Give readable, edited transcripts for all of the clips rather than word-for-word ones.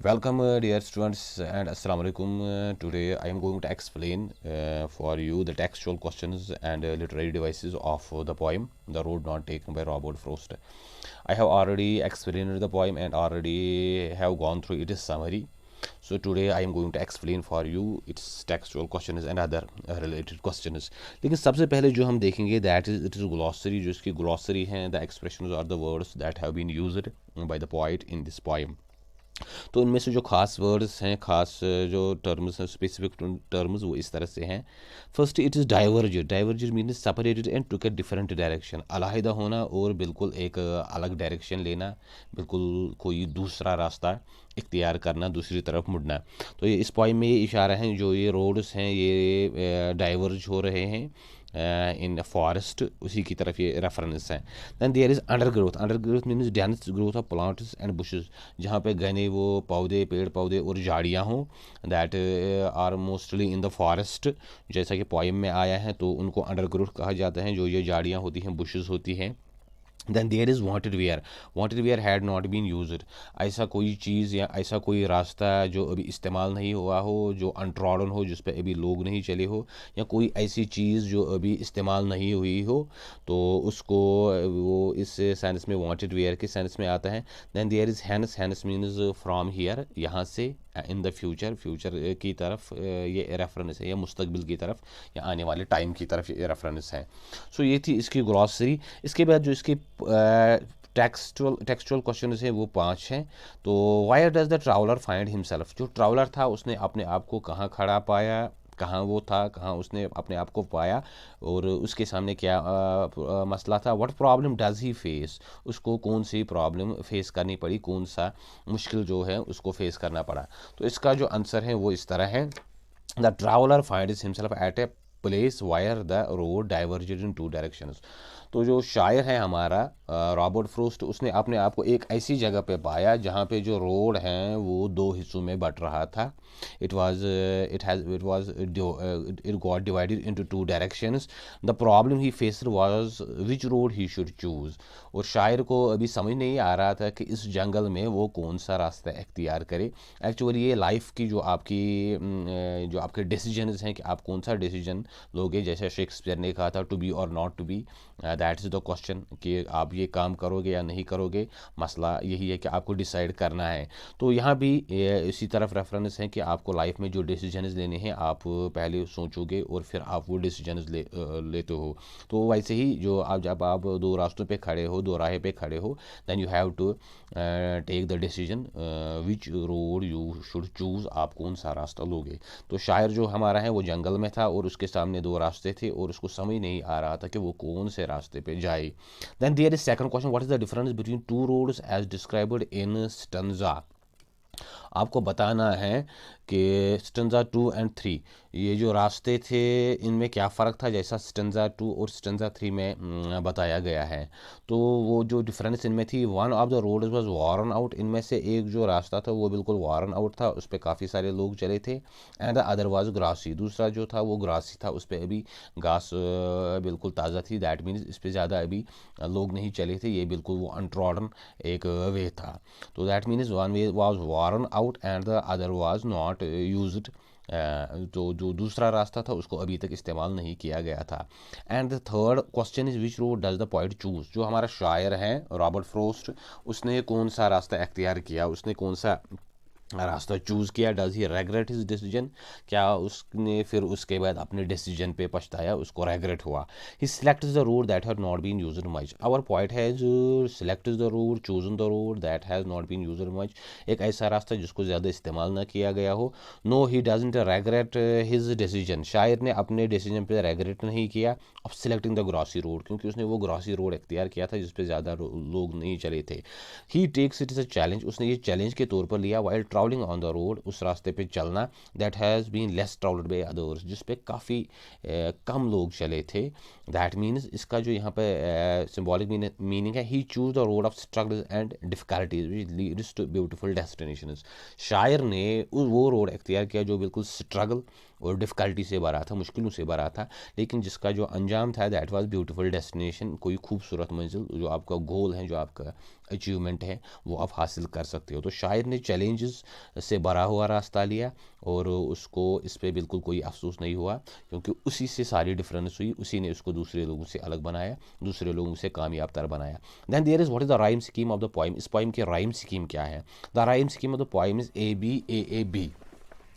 Welcome, dear students, and Assalamu alaikum. Today, I am going to explain for you the textual questions and literary devices of the poem "The Road Not Taken" by Robert Frost. I have already explained the poem and already have gone through its summary. So today I am going to explain for you its textual questions and other related questions. लेकिन सबसे पहले जो हम देखेंगे that is it is glossary, जो इसकी glossary हैं, the expressions or the words that have been used by the poet in this poem. तो इनमें से जो खास वर्ड्स हैं, खास जो टर्म्स हैं, स्पेसिफिक टर्म्स, वो इस तरह से हैं. First, it is diverged. Diverged mean separated and took a different direction. अलहदा होना और बिल्कुल एक अलग डायरेक्शन लेना, बिल्कुल कोई दूसरा रास्ता इख्तियार करना, दूसरी तरफ मुड़ना. तो ये इस पॉइंट में ये इशारा है, जो ये रोड्स हैं ये डाइवर्ज हो रहे हैं इन फॉरेस्ट, उसी की तरफ ये रेफरेंस है. Then there is undergrowth. Undergrowth means dense growth of plants and bushes. जहाँ पे घने वो पौधे, पेड़ पौधे और झाड़ियाँ हों, that are mostly in the forest. जैसा कि पोइम में आया है, तो उनको अंडर ग्रोथ कहा जाता है. जो ये झाड़ियाँ होती हैं, बुशेस होती हैं. Then there is wanted wear. Wanted wear had not been used. ऐसा कोई चीज़ या ऐसा कोई रास्ता जो अभी इस्तेमाल नहीं हुआ हो, जो अनट्रॉडन हो, जिस पे अभी लोग नहीं चले हो, या कोई ऐसी चीज़ जो अभी इस्तेमाल नहीं हुई हो, तो उसको वो इस सेंस में वांटेड वेयर के सेंस में आता है. Then there is hence. Hence means from here, यहाँ से. इन द फ्यूचर, फ्यूचर की तरफ ये रेफरेंस है, या मुस्तकबिल की तरफ, या आने वाले टाइम की तरफ ये रेफरेंस है. सो ये थी इसकी ग्लॉसरी. इसके बाद जो इसकी टेक्सचुअल क्वेश्चन हैं वो 5 हैं. तो wire does the traveller find himself. जो ट्रैवलर था उसने अपने आप को कहाँ खड़ा पाया, कहाँ वो था, कहाँ उसने अपने आप को पाया, और उसके सामने क्या मसला था. What problem does he face. उसको कौन सी प्रॉब्लम फेस करनी पड़ी, कौन सा मुश्किल जो है उसको फेस करना पड़ा. तो इसका जो आंसर है वो इस तरह है. The traveller finds himself at a place where the road diverged in two directions. तो जो शायर है हमारा रॉबर्ट फ्रोस्ट, उसने अपने आप को एक ऐसी जगह पे पाया जहाँ पे जो रोड हैं वो दो हिस्सों में बट रहा था. It got divided into two directions. The problem he faced was which road he should choose. और शायर को अभी समझ नहीं आ रहा था कि इस जंगल में वो कौन सा रास्ता इख्तियार करे. एक्चुअली ये लाइफ की जो आपके डिसीजंस हैं कि आप कौन सा डिसीजन लोगे. जैसे शेक्सपियर ने कहा था, टू बी और not to be, that is the question, कि आप ये काम करोगे या नहीं करोगे. मसला यही है कि आपको डिसाइड करना है. तो यहाँ भी इसी तरफ रेफरेंस है कि आपको लाइफ में जो डिसीजंस लेने हैं, आप पहले सोचोगे और फिर आप वो डिसीजंस लेते हो. तो वैसे ही जो आप जब आप दो रास्तों पे खड़े हो, दो राह पे खड़े हो, then you have to take the decision which road you should choose. आप कौन सा रास्ता लोगे. तो शायर जो हमारा है वो जंगल में था और उसके सामने दो रास्ते थे और उसको समझ नहीं आ रहा था कि वो कौन से रास्ते पे जाए. Then there is second question, what is the difference between two roads as described in stanza. आपको बताना है कि स्टंजा 2 एंड 3, ये जो रास्ते थे इनमें क्या फ़र्क था, जैसा स्टंजा 2 और स्टंजा 3 में बताया गया है. तो वो जो डिफरेंस इनमें थी, one of the road was Warren out. इनमें से एक जो रास्ता था वो बिल्कुल वॉरन आउट था, उस पर काफ़ी सारे लोग चले थे. And the other was grassy. दूसरा जो था वो ग्रासी था, उस पर अभी घास बिल्कुल ताज़ा थी. दैट मीन्स इस पर ज़्यादा अभी लोग नहीं चले थे. ये बिल्कुल वो अनट्रॉडन एक वे था. तो that means one way was Warren out and the other was not used. तो जो दूसरा रास्ता था उसको अभी तक इस्तेमाल नहीं किया गया था. And the third question is which road does the poet choose. जो हमारा शायर है रॉबर्ट फ्रोस्ट, उसने कौन सा रास्ता इख्तियार किया, उसने कौन सा रास्ता चूज़ किया. Does he regret his decision. क्या उसने फिर उसके बाद अपने डिसीजन पे पछताया, उसको रेगरेट हुआ. He select the road that had not been used much. Our point has select the road, chosen the road that has not been used much. एक ऐसा रास्ता जिसको ज़्यादा इस्तेमाल ना किया गया हो. No he doesn't regret his decision. शायर ने अपने डिसीजन पे रेगरेट नहीं किया of selecting the grassy road, क्योंकि उसने वो ग्रॉसी रोड इख्तियार किया था जिस पे ज़्यादा लोग नहीं चले थे. He takes it is a challenge. उसने ये चैलेंज के तौर पर लिया. While travelling on the road, उस रास्ते पे चलना, that has been less travelled by others, जिस पे काफ़ी कम लोग चले थे. दैट मीन्स इसका जो यहाँ पे सिंबॉलिक मीनिंग है, he choose the road of struggle and difficulties which leads to beautiful destinations. शायर ने वो रोड इख्तियार किया जो बिल्कुल स्ट्रगल और डिफ़िकल्टी से भरा था, मुश्किलों से भरा था, लेकिन जिसका जो अंजाम था दैट वाज ब्यूटीफुल डेस्टिनेशन, कोई खूबसूरत मंजिल, जो आपका गोल है, जो आपका अचीवमेंट है, वो आप हासिल कर सकते हो। तो शायर ने चैलेंजेस से भरा हुआ रास्ता लिया और उसको इस पे बिल्कुल कोई अफसोस नहीं हुआ, क्योंकि उसी से सारी डिफरेंस हुई, उसी ने उसको दूसरे लोगों से अलग बनाया, दूसरे लोगों से कामयाब तर बनाया। Then there is what is the rhyme scheme of the poem. इस पोइम की राइम स्कीम क्या है? The rhyme scheme of the poem is A B A A B।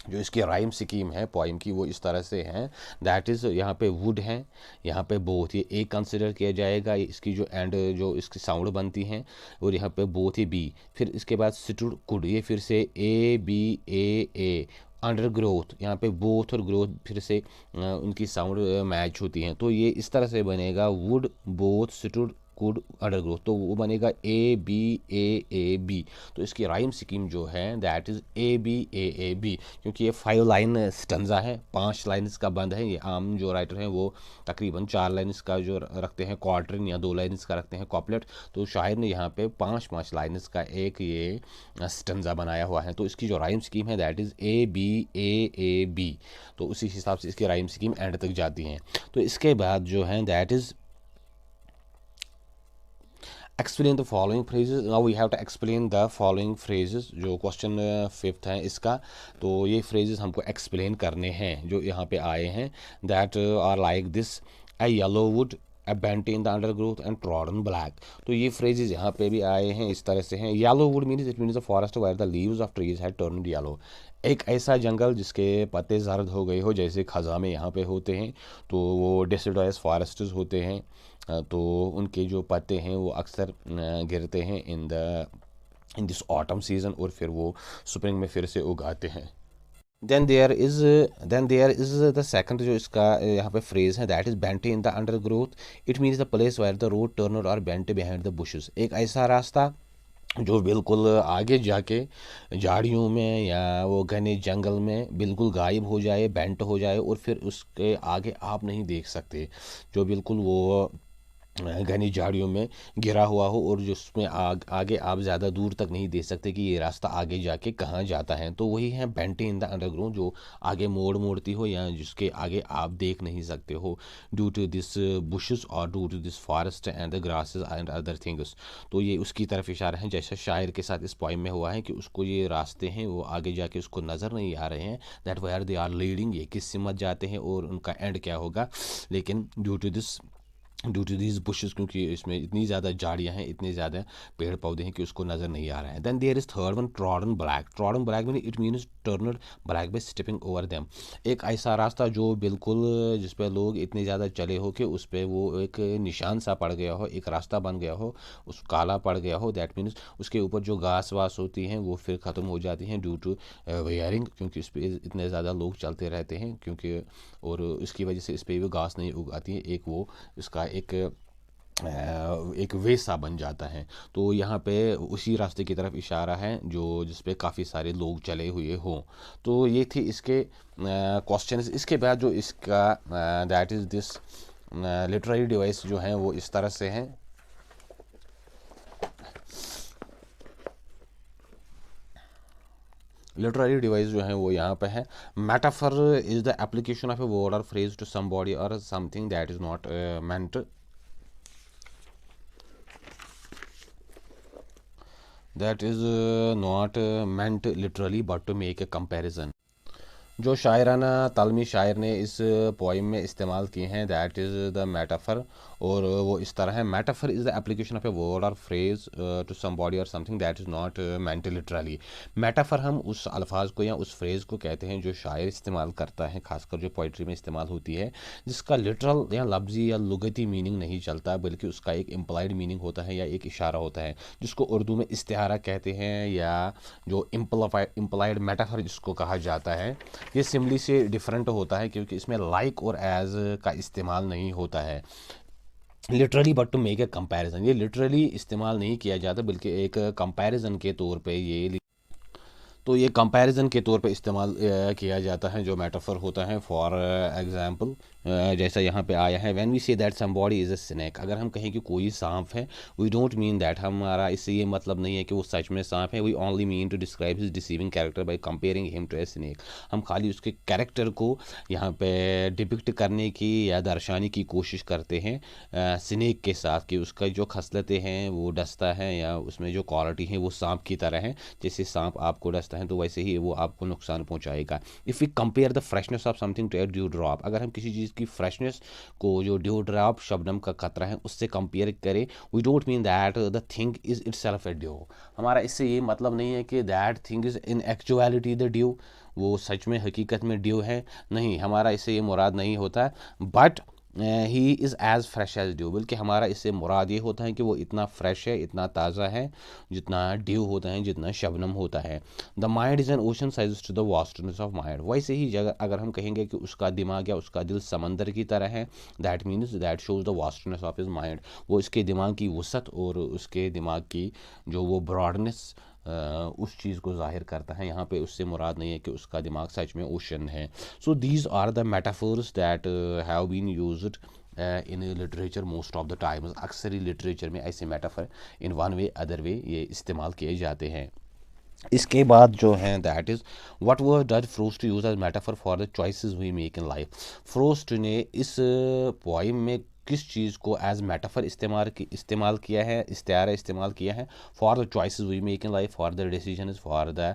जो इसकी राइम स्कीम है पोइम की वो इस तरह से है, दैट इज़ यहाँ पे वुड है, यहाँ पे बोथ, ये ए कंसिडर किया जाएगा, ये इसकी जो एंड जो इसकी साउंड बनती हैं, और यहाँ पे बोथ ही बी, फिर इसके बाद स्टूड कुड, ये फिर से A B A A। Under growth, यहाँ पे बोथ और ग्रोथ फिर से उनकी साउंड मैच होती हैं, तो ये इस तरह से बनेगा would both stood could under growth, तो वो बनेगा A B A A B। तो इसकी राइम स्कीम जो है that is A B A A B, क्योंकि ये 5 लाइन स्टंजा है, 5 लाइन इसका बंद है। ये आम जो राइटर हैं वो तकरीबन 4 लाइन इसका जो रखते हैं क्वार्टरिन, या 2 लाइन इसका रखते हैं कॉपलेट, तो शायर ने यहाँ पे 5 लाइन इसका एक ये स्टंजा बनाया हुआ है। तो इसकी जो राइम स्कीम है that is A B A A B। तो उसी हिसाब से इसकी राइम स्कीम एंड तक जाती हैं। तो इसके बाद जो है that is explain the following phrases। now we have to explain the following phrases। जो क्वेश्चन 5th है इसका, तो ये phrases हमको explain करने हैं जो यहाँ पे आए हैं, that are like this: a yellow wood, a bent in the undergrowth and trodden black। तो ये phrases यहाँ पे भी आए हैं, इस तरह से हैं। yellow wood means it means the forest where the leaves of trees had turned yellow। एक ऐसा जंगल जिसके पत्ते जर्द हो गए हो, जैसे खज़ा में यहाँ पे होते हैं, तो वो डेसिडुअस फॉरेस्ट्स होते हैं, तो उनके जो पत्ते हैं वो अक्सर गिरते हैं इन दिस ऑटम सीज़न, और फिर वो स्प्रिंग में फिर से उगाते हैं। Then there is the second जो इसका यहाँ पे फ्रेज है that is bent in the undergrowth. It means the place where the road turned और बेंट बिहाइंड द बुशेस। एक ऐसा रास्ता जो बिल्कुल आगे जाके झाड़ियों में या वो घने जंगल में बिल्कुल गायब हो जाए, बेंट हो जाए, और फिर उसके आगे आप नहीं देख सकते, जो बिल्कुल वो घनी झाड़ियों में घिरा हुआ हो, और जिसमें आगे आप ज़्यादा दूर तक नहीं देख सकते कि ये रास्ता आगे जाके कहाँ जाता है। तो वही है बेंटे इन द अंडरग्राउंड, जो आगे मोड़ती हो या जिसके आगे आप देख नहीं सकते हो, ड्यू टू दिस बुशेस और due to this forest and the grasses and other things. तो ये उसकी तरफ इशारा है, जैसे शायर के साथ इस पोइम में हुआ है कि उसको ये रास्ते हैं वो आगे जाके उसको नज़र नहीं आ रहे हैं, that where they are leading, ये किस सिमत जाते हैं और उनका एंड क्या होगा। लेकिन ड्यू टू दिस बुशेस, क्योंकि इसमें इतनी ज़्यादा झाड़ियाँ हैं, इतने ज़्यादा पेड़ पौधे हैं कि उसको नज़र नहीं आ रहा है। Then there is third one trodden black. Trodden black mean it means turned black by stepping over them. एक ऐसा रास्ता जो बिल्कुल जिस पे लोग इतने ज़्यादा चले हो कि उस पर वो एक निशान सा पड़ गया हो, एक रास्ता बन गया हो, उस काला पड़ गया हो, दैट मीन्स उसके ऊपर जो घास वास होती हैं वो फिर ख़त्म हो जाती हैं ड्यू टू वेयरिंग, क्योंकि इस पर इतने ज़्यादा लोग चलते रहते हैं, क्योंकि और इसकी वजह से इस पर भी घास नहीं उगाती है, एक वो इसका एक वे सा बन जाता है। तो यहाँ पे उसी रास्ते की तरफ इशारा है जो जिस पे काफ़ी सारे लोग चले हुए हों। तो ये थी इसके क्वेश्चंस। इसके बाद जो इसका that is this literary device जो हैं वो इस तरह से हैं। लिटरेरी डिवाइस जो है वो यहाँ पे है। Metaphor is the application of a word और फ्रेज टू समबॉडी और something that is not meant, that is not meant literally but to make a comparison। जो शायराना तालमी शायर ने इस पोइम में इस्तेमाल किए हैं दैट इज़ द मेटाफर, और वो इस तरह है: metaphor is the application of a word और फ्रेज टू समबॉडी और something that is not meant literally. Metaphor हम उस अल्फाज को या उस फ्रेज़ को कहते हैं जो शायर इस्तेमाल करता है, खासकर जो पोइट्री में इस्तेमाल होती है, जिसका लिटरल या लफ्जी या लुगती मीनिंग नहीं चलता, बल्कि उसका एक इम्प्लाइड मीनिंग होता है या एक इशारा होता है, जिसको उर्दू में इस्तिहारा कहते हैं, या जो इम्प्लाइड मेटाफर जिसको कहा जाता है। ये सिम्बली से डिफरेंट होता है क्योंकि इसमें लाइक और एज का इस्तेमाल नहीं होता है literally but to make a comparison. ये लिटरली इस्तेमाल नहीं किया जाता बल्कि एक कंपैरिजन के तौर पे ये। तो ये कंपैरिजन के तौर पे इस्तेमाल किया जाता है जो मेटाफर होता है। फॉर एग्जांपल जैसा यहाँ पे आया है, when we say that somebody is a snake, अगर हम कहें कि कोई सांप है, वी डोंट मीन दैट, हमारा इससे ये मतलब नहीं है कि वो सच में सांप है। We only mean to describe his deceiving character by comparing him to a snake, हम खाली उसके कैरेक्टर को यहाँ पे डिपिक्ट करने की या दर्शाने की कोशिश करते हैं स्नेक के साथ, कि उसका जो खसलतें हैं वो डसता है या उसमें जो क्वालिटी है वो सांप की तरह है। जैसे सांप आपको डसता है तो वैसे ही वो आपको नुकसान पहुंचाएगा। If we compare the freshness of something to a dew drop, अगर हम किसी चीज़ की फ्रेशनेस को जो ड्यू ड्रॉप शबनम का कतरा है उससे कंपेयर करें, we don't mean that the thing is itself a dew, हमारा इससे ये मतलब नहीं है कि that thing is in actuality the dew, वो सच में हकीकत में ड्यू है, नहीं, हमारा इससे ये मुराद नहीं होता। But he is as fresh as due, बल्कि हमारा इससे मुराद ये होता है कि वो इतना फ्रेश है, इतना ताज़ा है जितना ड्यू होता है, जितना शबनम होता है। The mind is an ocean size to the vastness of mind, वैसे ही जगह अगर हम कहेंगे कि उसका दिमाग या उसका दिल समंदर की तरह है, that means that shows the vastness of his mind, वो इसके दिमाग की वसत और उसके दिमाग की जो वो ब्रॉडनेस उस चीज़ को ज़ाहिर करता है। यहाँ पे उससे मुराद नहीं है कि उसका दिमाग सच में ओशन है। So these are the metaphors that have been used in literature most of the times, अक्सर ही लिटरेचर में ऐसे metaphor in one way other way ये इस्तेमाल किए जाते हैं। इसके बाद जो है that is what word does Frost use as metaphor for the choices we make in life, Frost ने इस पोइम में किस चीज़ को एज मेटाफर इस्तेमाल किया है, इस्तारा इस्तेमाल किया है, for the choices we make in life, for the decision, for the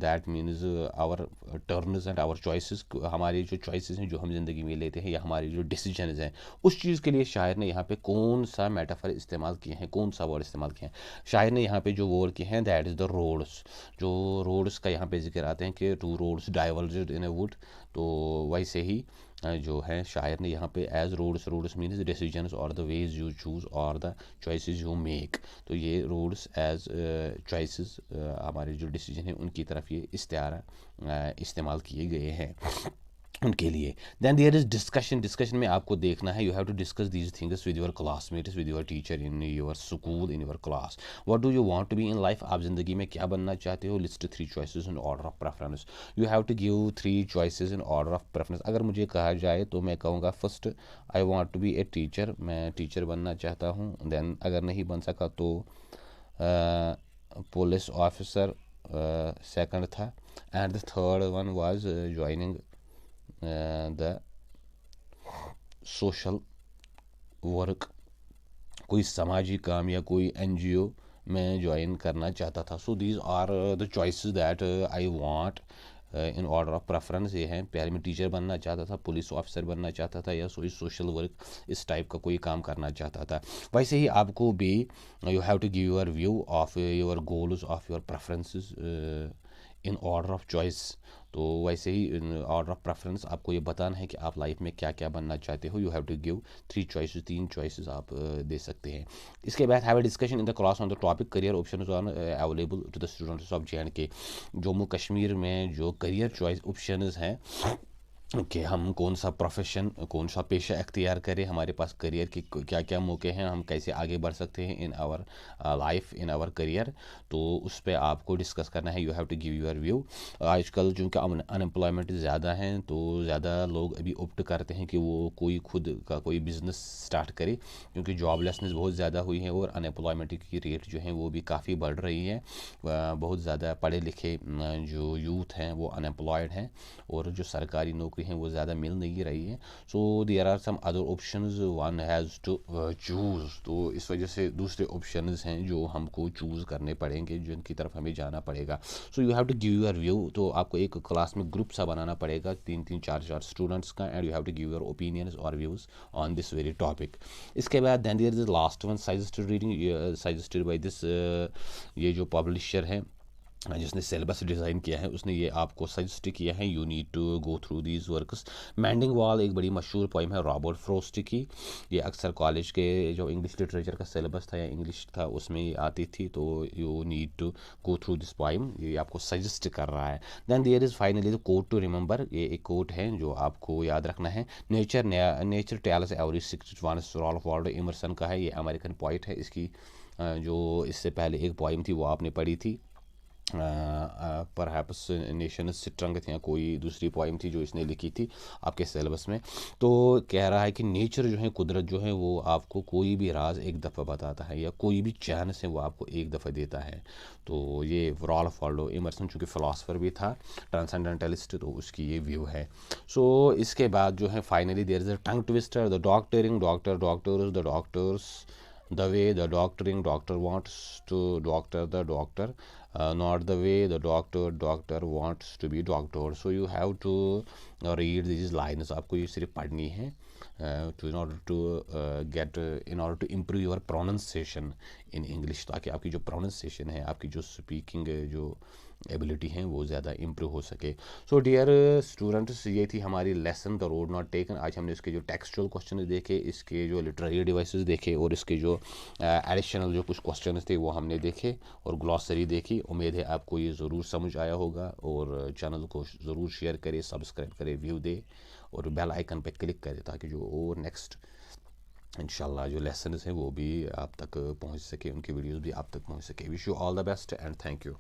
that means our turns and our choices, हमारी जो चॉइसेस हैं जो हम ज़िंदगी में लेते हैं या हमारी जो डिसीजन हैं उस चीज़ के लिए शायर ने यहाँ पे कौन सा मेटाफर इस्तेमाल किए हैं, कौन सा वर्ड इस्तेमाल किए हैं। शायर ने यहाँ पे जो वर्ड किए हैं दैट इज़ द रोड्स, जो रोड्स का यहाँ पे जिक्र आते हैं कि two roads diverged in a wood, तो वैसे ही जो है शायर ने यहाँ पे as roads, roads means decisions और द वेज यू चूज़ और द चॉइसेस यू मेक, तो ये रोड्स एज चॉइसेस हमारे जो डिसीजन हैं उनकी तरफ ये इस्तारा इस्तेमाल किए गए हैं उनके लिए। Then there is discussion, discussion में आपको देखना है, you have to discuss these things with your classmates, with your teacher in your school, in your class. What do you want to be in life, आप ज़िंदगी में क्या बनना चाहते हो, list 3 choices in order of preference, you have to give 3 choices in order of preference. अगर मुझे कहा जाए तो मैं कहूँगा first I want to be a teacher, मैं टीचर बनना चाहता हूँ। देन अगर नहीं बन सका तो पुलिस ऑफिसर सेकंड था, and the third one was joining the social work, कोई समाजी काम या कोई NGO में ज्वाइन करना चाहता था। So these are the choices that I want in order of preference. ये हैं, पहले मैं टीचर बनना चाहता था, पुलिस ऑफिसर बनना चाहता था, या सोशल वर्क इस टाइप का कोई काम करना चाहता था। वैसे ही आपको भी you have to give your view of your goals of your preferences in order of choice, तो वैसे ही इन ऑर्डर ऑफ प्रेफरेंस आपको ये बताना है कि आप लाइफ में क्या क्या बनना चाहते हो। You have to give 3 choices, 3 choices आप दे सकते हैं। इसके बाद have a discussion in the class on the topic career options on available to the students of JNK, Jammu Kashmir में जो करियर चॉइस ऑप्शंस हैं कि हम कौन सा प्रोफेशन, कौन सा पेशा अख्तियार करें, हमारे पास करियर के क्या क्या मौके हैं, हम कैसे आगे बढ़ सकते हैं in our life, in our career, तो उस पर आपको डिस्कस करना है। You have to give your view. आजकल चूँकि अनएम्प्लॉयमेंट ज़्यादा है तो ज़्यादा लोग अभी ऑप्ट करते हैं कि वो कोई खुद का कोई बिज़नेस स्टार्ट करे, क्योंकि जॉबलेसनेस बहुत ज़्यादा हुई है और अनएम्प्लॉयमेंट की रेट जो है वो भी काफ़ी बढ़ रही है। बहुत ज़्यादा पढ़े लिखे जो यूथ हैं वो अनएम्प्लॉयड हैं और जो सरकारी नौकरी हैं वो ज़्यादा मिल नहीं रही है। So there are some other options one has to choose, तो इस वजह से दूसरे ऑप्शंस हैं जो हमको चूज़ करने पड़ेंगे, जिनकी तरफ हमें जाना पड़ेगा। So you have to give your view, तो आपको एक क्लास में ग्रुप सा बनाना पड़ेगा 3-3 4-4 स्टूडेंट्स का, and you have to give your opinions और views on this very topic. इसके बाद then there is last one suggested reading, suggested by this, ये जो पब्लिशर है जिसने सिलेबस डिज़ाइन किया है उसने ये आपको सजेस्ट किया है, you need to go through these works. Mending wall एक बड़ी मशहूर पोइम है रॉबर्ट फ्रॉस्ट की, ये अक्सर कॉलेज के जो इंग्लिश लिटरेचर का सिलेबस था या इंग्लिश था उसमें ये आती थी, तो you need to go through this poem, ये आपको सजेस्ट कर रहा है। Then there is finally the quote to remember, ये एक कोट है जो आपको याद रखना है, nature tells every 6 once, Ralph Waldo Emerson का है, ये अमेरिकन पोइट है। इसकी जो इससे पहले एक पोइम थी वो आपने पढ़ी थी परहैप्स नेशन स्ट्रेंथ या कोई दूसरी पोइम थी जो इसने लिखी थी आपके सिलेबस में। तो कह रहा है कि नेचर जो है, कुदरत जो है, वो आपको कोई भी राज एक दफ़ा बताता है या कोई भी चांस है वो आपको एक दफ़ा देता है। तो ये रॉल्फ वॉल्डो इमर्सन चूँकि फ़िलासफ़र भी था, ट्रांसेंडेंटलिस्ट, तो उसकी ये व्यू है। सो इसके बाद जो है finally there is a tongue twister, the doctoring doctors the way the doctoring doctor wants to doctor the doctor, not the way the doctor wants to be doctored. So you have to read these lines, आपको ये सिर्फ पढ़नी है to in order to get in order to improve your pronunciation in English, ताकि आपकी जो pronunciation है, आपकी जो speaking जो एबिलिटी हैं वो ज़्यादा इम्प्रूव हो सके। सो डियर स्टूडेंट्स, ये थी हमारी lesson the road not taken. आज हमने इसके जो टेक्सचुअल क्वेश्चन देखे, इसके जो लिटरेरी डिवाइसेस देखे और इसके जो एडिशनल जो कुछ क्वेश्चन थे वो हमने देखे और ग्लॉसरी देखी। उम्मीद है आपको ये ज़रूर समझ आया होगा और चैनल को ज़रूर शेयर करें, सब्सक्राइब करें, व्यू दे और बेल आइकन पर क्लिक करें ताकि जो और नेक्स्ट इंशाल्लाह जो लेसन हैं वो भी आप तक पहुँच सके, उनकी वीडियोज़ भी आप तक पहुँच सके। Wish you all the best and thank you.